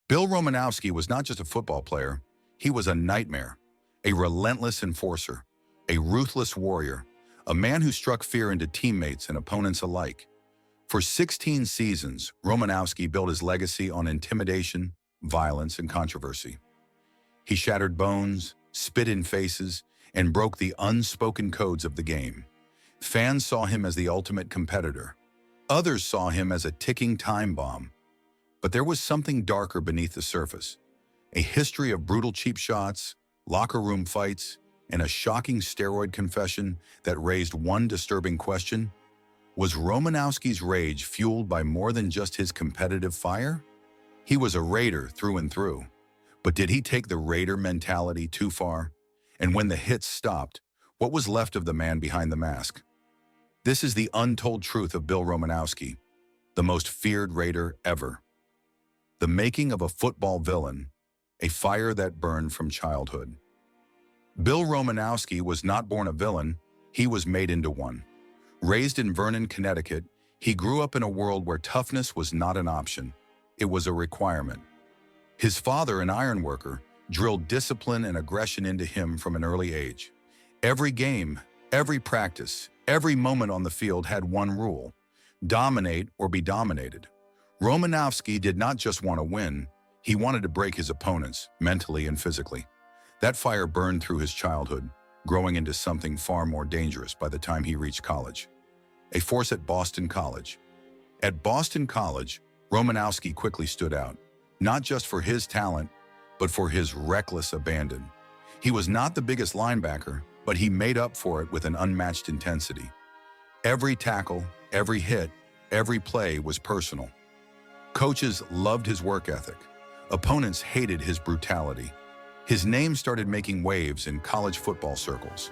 Bill Romanowski was not just a football player, he was a nightmare, a relentless enforcer, a ruthless warrior, a man who struck fear into teammates and opponents alike. For 16 seasons, Romanowski built his legacy on intimidation, violence, and controversy. He shattered bones, spit in faces, and broke the unspoken codes of the game. Fans saw him as the ultimate competitor. Others saw him as a ticking time bomb. But there was something darker beneath the surface. A history of brutal cheap shots, locker room fights, and a shocking steroid confession that raised one disturbing question. Was Romanowski's rage fueled by more than just his competitive fire? He was a Raider through and through. But did he take the Raider mentality too far? And when the hits stopped, what was left of the man behind the mask? This is the untold truth of Bill Romanowski, the most feared Raider ever. The making of a football villain, a fire that burned from childhood. Bill Romanowski was not born a villain, he was made into one. Raised in Vernon, Connecticut, he grew up in a world where toughness was not an option, it was a requirement. His father, an ironworker, drilled discipline and aggression into him from an early age. Every game, every practice, every moment on the field had one rule: dominate or be dominated. Romanowski did not just want to win, he wanted to break his opponents, mentally and physically. That fire burned through his childhood, growing into something far more dangerous by the time he reached college. A force at Boston College. At Boston College, Romanowski quickly stood out, not just for his talent, but for his reckless abandon. He was not the biggest linebacker, but he made up for it with an unmatched intensity. Every tackle, every hit, every play was personal. Coaches loved his work ethic. Opponents hated his brutality. His name started making waves in college football circles.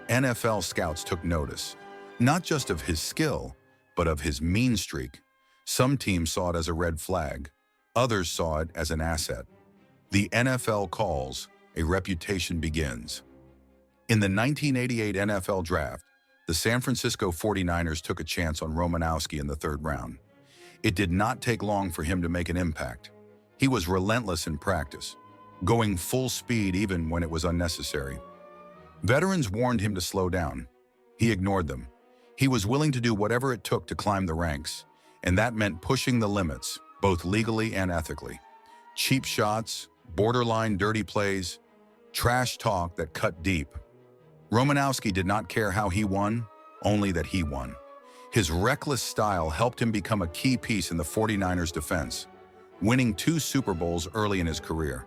NFL scouts took notice, not just of his skill, but of his mean streak. Some teams saw it as a red flag. Others saw it as an asset. The NFL calls, a reputation begins. In the 1988 NFL Draft, the San Francisco 49ers took a chance on Romanowski in the third round. It did not take long for him to make an impact. He was relentless in practice, going full speed even when it was unnecessary. Veterans warned him to slow down. He ignored them. He was willing to do whatever it took to climb the ranks, and that meant pushing the limits, both legally and ethically. Cheap shots, borderline dirty plays, trash talk that cut deep. Romanowski did not care how he won, only that he won. His reckless style helped him become a key piece in the 49ers' defense, winning 2 Super Bowls early in his career.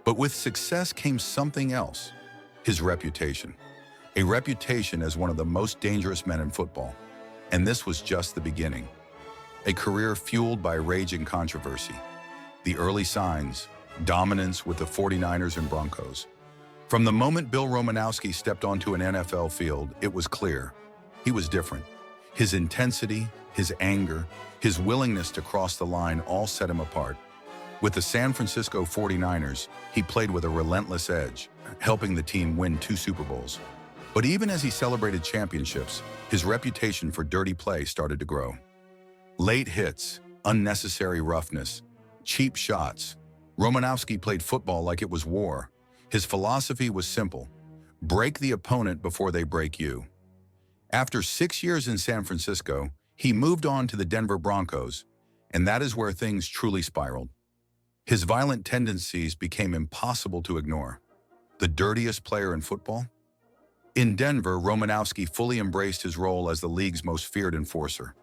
But with success came something else: his reputation. A reputation as one of the most dangerous men in football. And this was just the beginning. A career fueled by rage and controversy. The early signs: dominance with the 49ers and Broncos. From the moment Bill Romanowski stepped onto an NFL field, it was clear. He was different. His intensity, his anger, his willingness to cross the line all set him apart. With the San Francisco 49ers, he played with a relentless edge, helping the team win 2 Super Bowls. But even as he celebrated championships, his reputation for dirty play started to grow. Late hits, unnecessary roughness, cheap shots. Romanowski played football like it was war. His philosophy was simple: break the opponent before they break you. After 6 years in San Francisco, he moved on to the Denver Broncos, and that is where things truly spiraled. His violent tendencies became impossible to ignore. The dirtiest player in football? In Denver, Romanowski fully embraced his role as the league's most feared enforcer.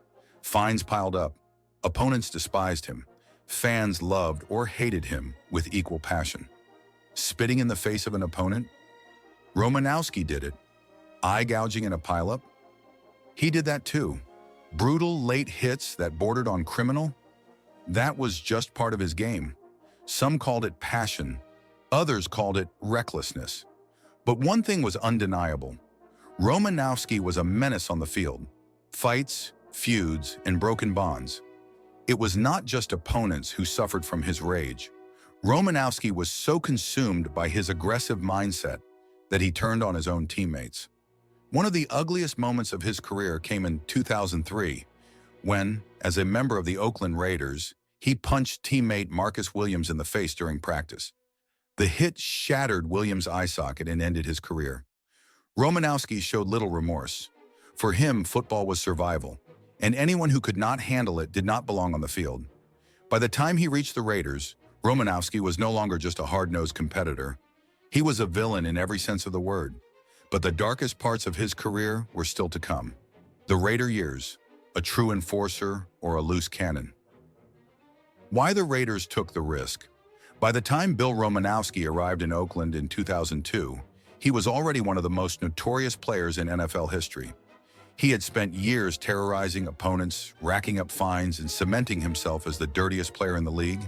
Fines piled up. Opponents despised him. Fans loved or hated him with equal passion. Spitting in the face of an opponent? Romanowski did it. Eye gouging in a pileup? He did that too. Brutal late hits that bordered on criminal? That was just part of his game. Some called it passion. Others called it recklessness. But one thing was undeniable. Romanowski was a menace on the field. Fights, feuds, and broken bonds. It was not just opponents who suffered from his rage. Romanowski was so consumed by his aggressive mindset that he turned on his own teammates. One of the ugliest moments of his career came in 2003, when, as a member of the Oakland Raiders, He punched teammate Marcus Williams in the face during practice. The hit shattered Williams' eye socket and ended his career. Romanowski showed little remorse. For him, football was survival, and anyone who could not handle it did not belong on the field. By the time he reached the Raiders, Romanowski was no longer just a hard-nosed competitor. He was a villain in every sense of the word. But the darkest parts of his career were still to come. The Raider years, a true enforcer or a loose cannon. Why the Raiders took the risk? By the time Bill Romanowski arrived in Oakland in 2002, he was already one of the most notorious players in NFL history. He had spent years terrorizing opponents, racking up fines, and cementing himself as the dirtiest player in the league.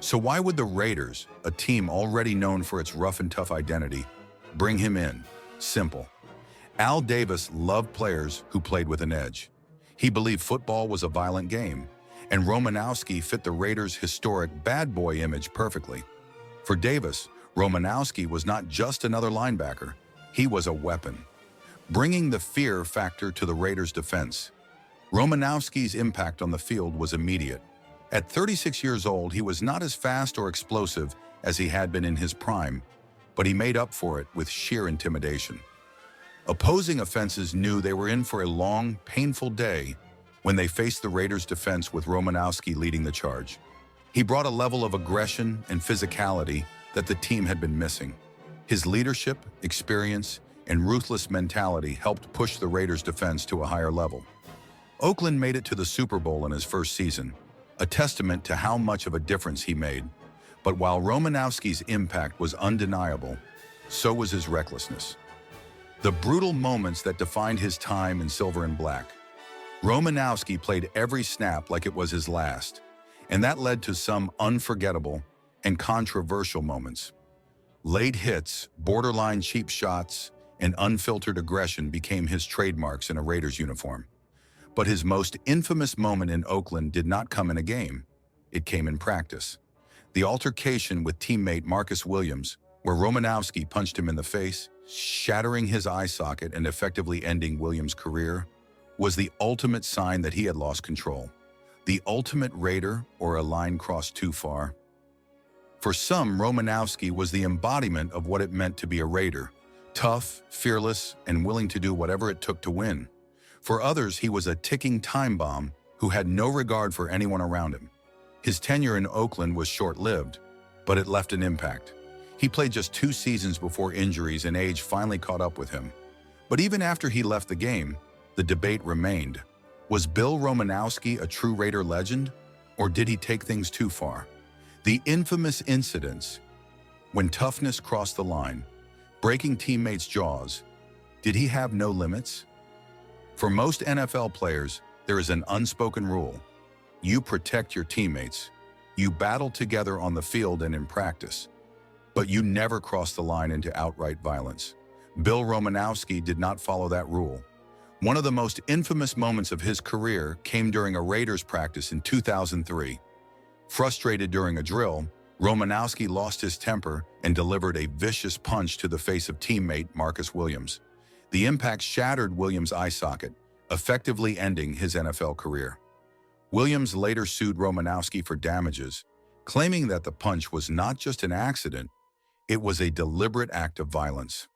So why would the Raiders, a team already known for its rough and tough identity, bring him in? Simple. Al Davis loved players who played with an edge. He believed football was a violent game, and Romanowski fit the Raiders' historic bad boy image perfectly. For Davis, Romanowski was not just another linebacker, he was a weapon, bringing the fear factor to the Raiders' defense. Romanowski's impact on the field was immediate. At 36 years old, he was not as fast or explosive as he had been in his prime, but he made up for it with sheer intimidation. Opposing offenses knew they were in for a long, painful day when they faced the Raiders' defense with Romanowski leading the charge. He brought a level of aggression and physicality that the team had been missing. His leadership, experience, and ruthless mentality helped push the Raiders' defense to a higher level. Oakland made it to the Super Bowl in his first season, a testament to how much of a difference he made. But while Romanowski's impact was undeniable, so was his recklessness. The brutal moments that defined his time in silver and black. Romanowski played every snap like it was his last, and that led to some unforgettable and controversial moments. Late hits, borderline cheap shots, and unfiltered aggression became his trademarks in a Raiders uniform. But his most infamous moment in Oakland did not come in a game. It came in practice. The altercation with teammate Marcus Williams, where Romanowski punched him in the face, shattering his eye socket and effectively ending Williams' career, was the ultimate sign that he had lost control. The ultimate Raider, or a line crossed too far. For some, Romanowski was the embodiment of what it meant to be a Raider, tough, fearless, and willing to do whatever it took to win. For others, he was a ticking time bomb who had no regard for anyone around him. His tenure in Oakland was short-lived, but it left an impact. He played just 2 seasons before injuries and age finally caught up with him. But even after he left the game, the debate remained. Was Bill Romanowski a true Raider legend, or did he take things too far? The infamous incidents, when toughness crossed the line, breaking teammates' jaws, did he have no limits? For most NFL players, there is an unspoken rule. You protect your teammates. You battle together on the field and in practice. But you never cross the line into outright violence. Bill Romanowski did not follow that rule. One of the most infamous moments of his career came during a Raiders practice in 2003. Frustrated during a drill, Romanowski lost his temper and delivered a vicious punch to the face of teammate Marcus Williams. The impact shattered Williams' eye socket, effectively ending his NFL career. Williams later sued Romanowski for damages, claiming that the punch was not just an accident, it was a deliberate act of violence.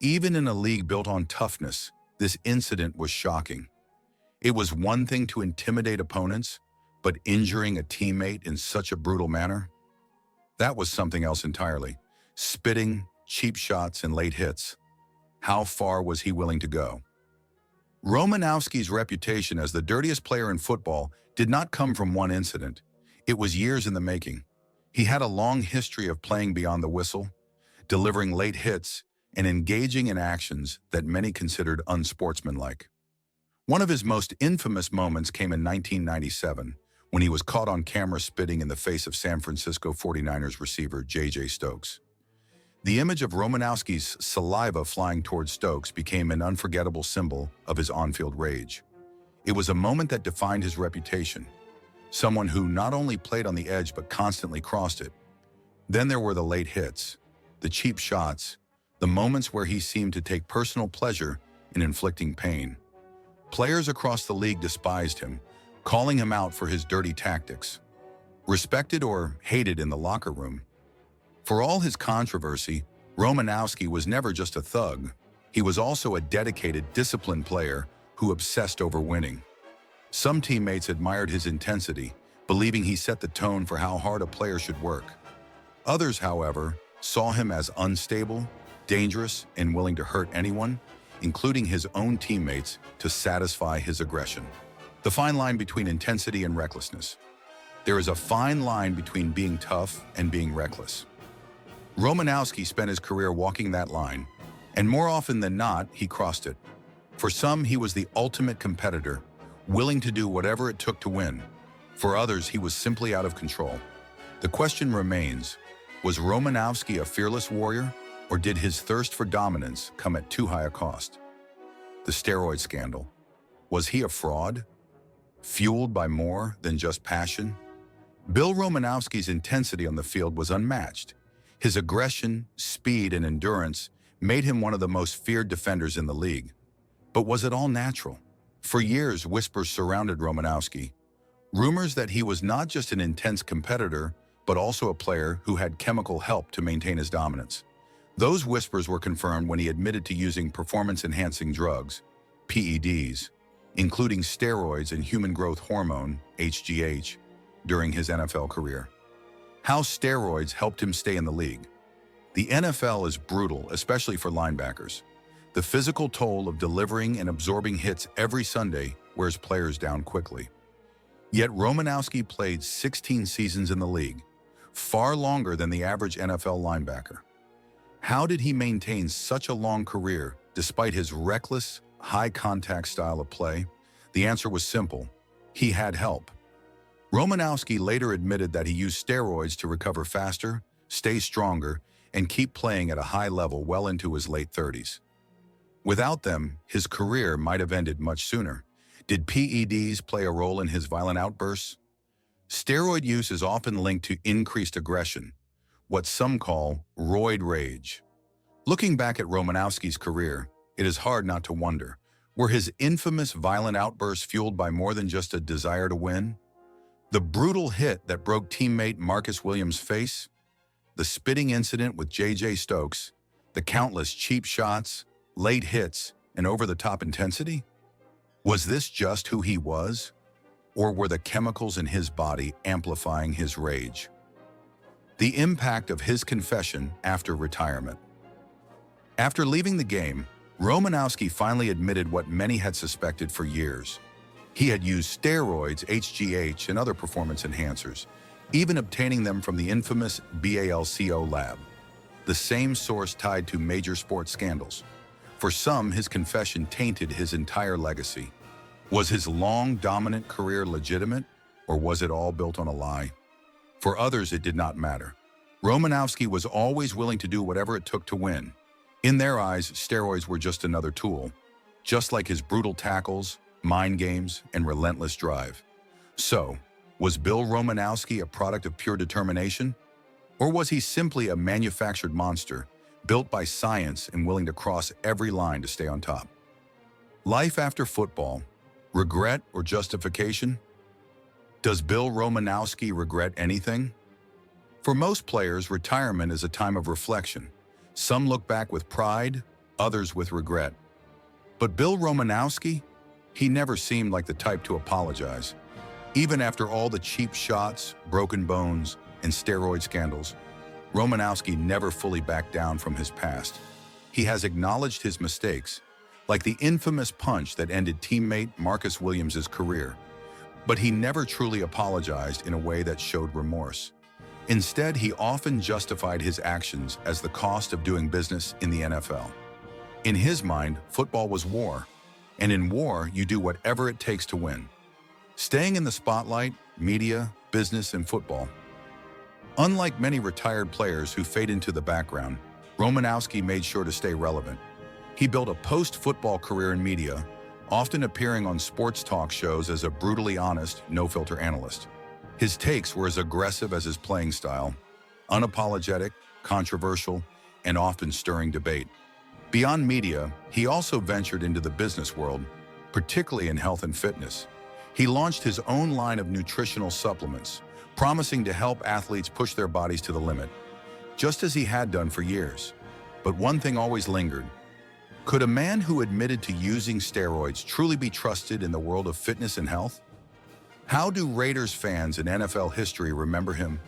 Even in a league built on toughness, this incident was shocking. It was one thing to intimidate opponents, but injuring a teammate in such a brutal manner? That was something else entirely. Spitting, cheap shots, and late hits. How far was he willing to go? Romanowski's reputation as the dirtiest player in football did not come from one incident. It was years in the making. He had a long history of playing beyond the whistle, delivering late hits, and engaging in actions that many considered unsportsmanlike. One of his most infamous moments came in 1997, when he was caught on camera spitting in the face of San Francisco 49ers receiver J.J. Stokes. The image of Romanowski's saliva flying towards Stokes became an unforgettable symbol of his on-field rage. It was a moment that defined his reputation, someone who not only played on the edge but constantly crossed it. Then there were the late hits, the cheap shots, the moments where he seemed to take personal pleasure in inflicting pain. Players across the league despised him, calling him out for his dirty tactics. respected or hated in the locker room. For all his controversy, Romanowski was never just a thug. He was also a dedicated, disciplined player who obsessed over winning. Some teammates admired his intensity, believing he set the tone for how hard a player should work. Others, however, saw him as unstable, dangerous, and willing to hurt anyone, including his own teammates, to satisfy his aggression. The fine line between intensity and recklessness. There is a fine line between being tough and being reckless. Romanowski spent his career walking that line, and more often than not, he crossed it. For some, he was the ultimate competitor, willing to do whatever it took to win. For others, he was simply out of control. The question remains, was Romanowski a fearless warrior, or did his thirst for dominance come at too high a cost? The steroid scandal. Was he a fraud, fueled by more than just passion? Bill Romanowski's intensity on the field was unmatched. His aggression, speed, and endurance made him one of the most feared defenders in the league. But was it all natural? For years, whispers surrounded Romanowski. Rumors that he was not just an intense competitor, but also a player who had chemical help to maintain his dominance. Those whispers were confirmed when he admitted to using performance-enhancing drugs, PEDs, including steroids and human growth hormone, HGH, during his NFL career. How steroids helped him stay in the league. The NFL is brutal, especially for linebackers. The physical toll of delivering and absorbing hits every Sunday wears players down quickly. Yet Romanowski played 16 seasons in the league, far longer than the average NFL linebacker. How did he maintain such a long career despite his reckless, high-contact style of play? The answer was simple. He had help. Romanowski later admitted that he used steroids to recover faster, stay stronger, and keep playing at a high level well into his late 30s. Without them, his career might have ended much sooner. Did PEDs play a role in his violent outbursts? Steroid use is often linked to increased aggression, what some call roid rage. Looking back at Romanowski's career, it is hard not to wonder, were his infamous violent outbursts fueled by more than just a desire to win? The brutal hit that broke teammate Marcus Williams' face, the spitting incident with J.J. Stokes, the countless cheap shots, late hits, and over-the-top intensity? Was this just who he was? Or were the chemicals in his body amplifying his rage? The impact of his confession after retirement. After leaving the game, Romanowski finally admitted what many had suspected for years. He had used steroids, HGH, and other performance enhancers, even obtaining them from the infamous BALCO lab, the same source tied to major sports scandals. For some, his confession tainted his entire legacy. Was his long, dominant career legitimate, or was it all built on a lie? For others, it did not matter. Romanowski was always willing to do whatever it took to win. In their eyes, steroids were just another tool, just like his brutal tackles, mind games, and relentless drive. So, was Bill Romanowski a product of pure determination? Or was he simply a manufactured monster, built by science and willing to cross every line to stay on top? Life after football, regret or justification? Does Bill Romanowski regret anything? For most players, retirement is a time of reflection. Some look back with pride, others with regret. But Bill Romanowski? He never seemed like the type to apologize. Even after all the cheap shots, broken bones, and steroid scandals, Romanowski never fully backed down from his past. He has acknowledged his mistakes, like the infamous punch that ended teammate Marcus Williams' career. But he never truly apologized in a way that showed remorse. Instead, he often justified his actions as the cost of doing business in the NFL. In his mind, football was war, and in war, you do whatever it takes to win. Staying in the spotlight, media, business, and football. Unlike many retired players who fade into the background, Romanowski made sure to stay relevant. He built a post-football career in media, often appearing on sports talk shows as a brutally honest, no-filter analyst. His takes were as aggressive as his playing style, unapologetic, controversial, and often stirring debate. Beyond media, he also ventured into the business world, particularly in health and fitness. He launched his own line of nutritional supplements, promising to help athletes push their bodies to the limit, just as he had done for years. But one thing always lingered. Could a man who admitted to using steroids truly be trusted in the world of fitness and health? How do Raiders fans in NFL history remember him?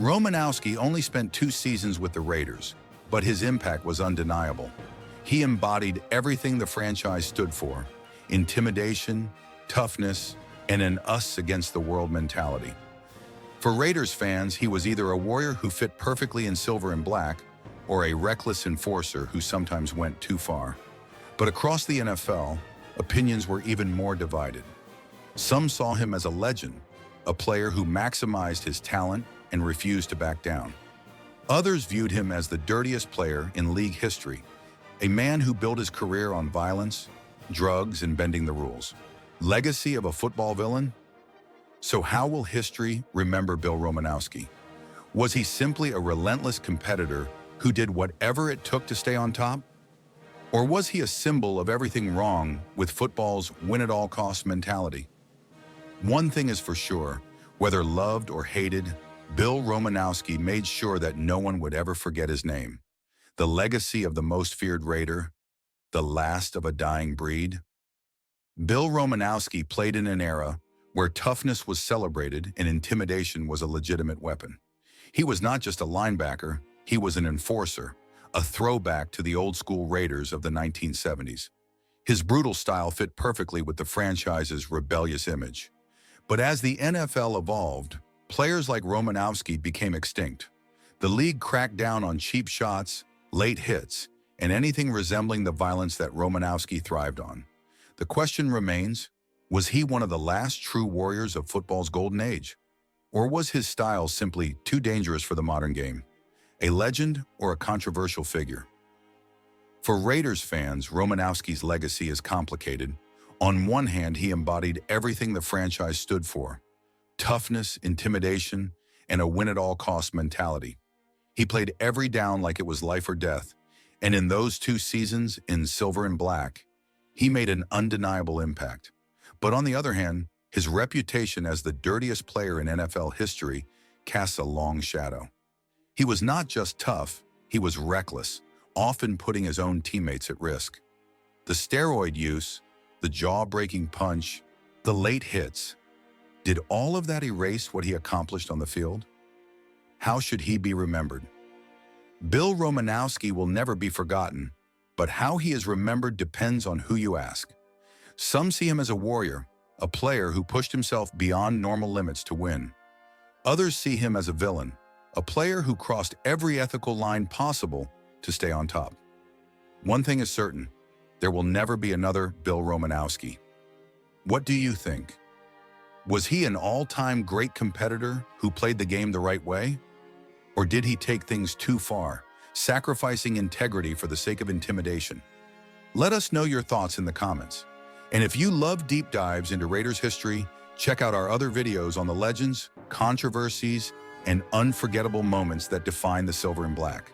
Romanowski only spent 2 seasons with the Raiders, but his impact was undeniable. He embodied everything the franchise stood for: intimidation, toughness, and an us-against-the-world mentality. For Raiders fans, he was either a warrior who fit perfectly in silver and black, or a reckless enforcer who sometimes went too far. But across the NFL, opinions were even more divided. Some saw him as a legend, a player who maximized his talent and refused to back down. Others viewed him as the dirtiest player in league history, a man who built his career on violence, drugs, and bending the rules. Legacy of a football villain? So how will history remember Bill Romanowski? Was he simply a relentless competitor who did whatever it took to stay on top? Or was he a symbol of everything wrong with football's win-at-all-costs mentality? One thing is for sure, whether loved or hated, Bill Romanowski made sure that no one would ever forget his name. The legacy of the most feared Raider, the last of a dying breed. Bill Romanowski played in an era where toughness was celebrated and intimidation was a legitimate weapon. He was not just a linebacker, he was an enforcer, a throwback to the old-school Raiders of the 1970s. His brutal style fit perfectly with the franchise's rebellious image. But as the NFL evolved, players like Romanowski became extinct. The league cracked down on cheap shots, late hits, and anything resembling the violence that Romanowski thrived on. The question remains, was he one of the last true warriors of football's golden age? Or was his style simply too dangerous for the modern game? A legend or a controversial figure? For Raiders fans, Romanowski's legacy is complicated. On one hand, he embodied everything the franchise stood for: toughness, intimidation, and a win-at-all-costs mentality. He played every down like it was life or death, and in those 2 seasons, in silver and black, he made an undeniable impact. But on the other hand, his reputation as the dirtiest player in NFL history casts a long shadow. He was not just tough, he was reckless, often putting his own teammates at risk. The steroid use, the jaw-breaking punch, the late hits, did all of that erase what he accomplished on the field? How should he be remembered? Bill Romanowski will never be forgotten, but how he is remembered depends on who you ask. Some see him as a warrior, a player who pushed himself beyond normal limits to win. Others see him as a villain, a player who crossed every ethical line possible to stay on top. One thing is certain, there will never be another Bill Romanowski. What do you think? Was he an all-time great competitor who played the game the right way? Or did he take things too far, sacrificing integrity for the sake of intimidation? Let us know your thoughts in the comments. And if you love deep dives into Raiders history, check out our other videos on the legends, controversies, and unforgettable moments that define the silver and black.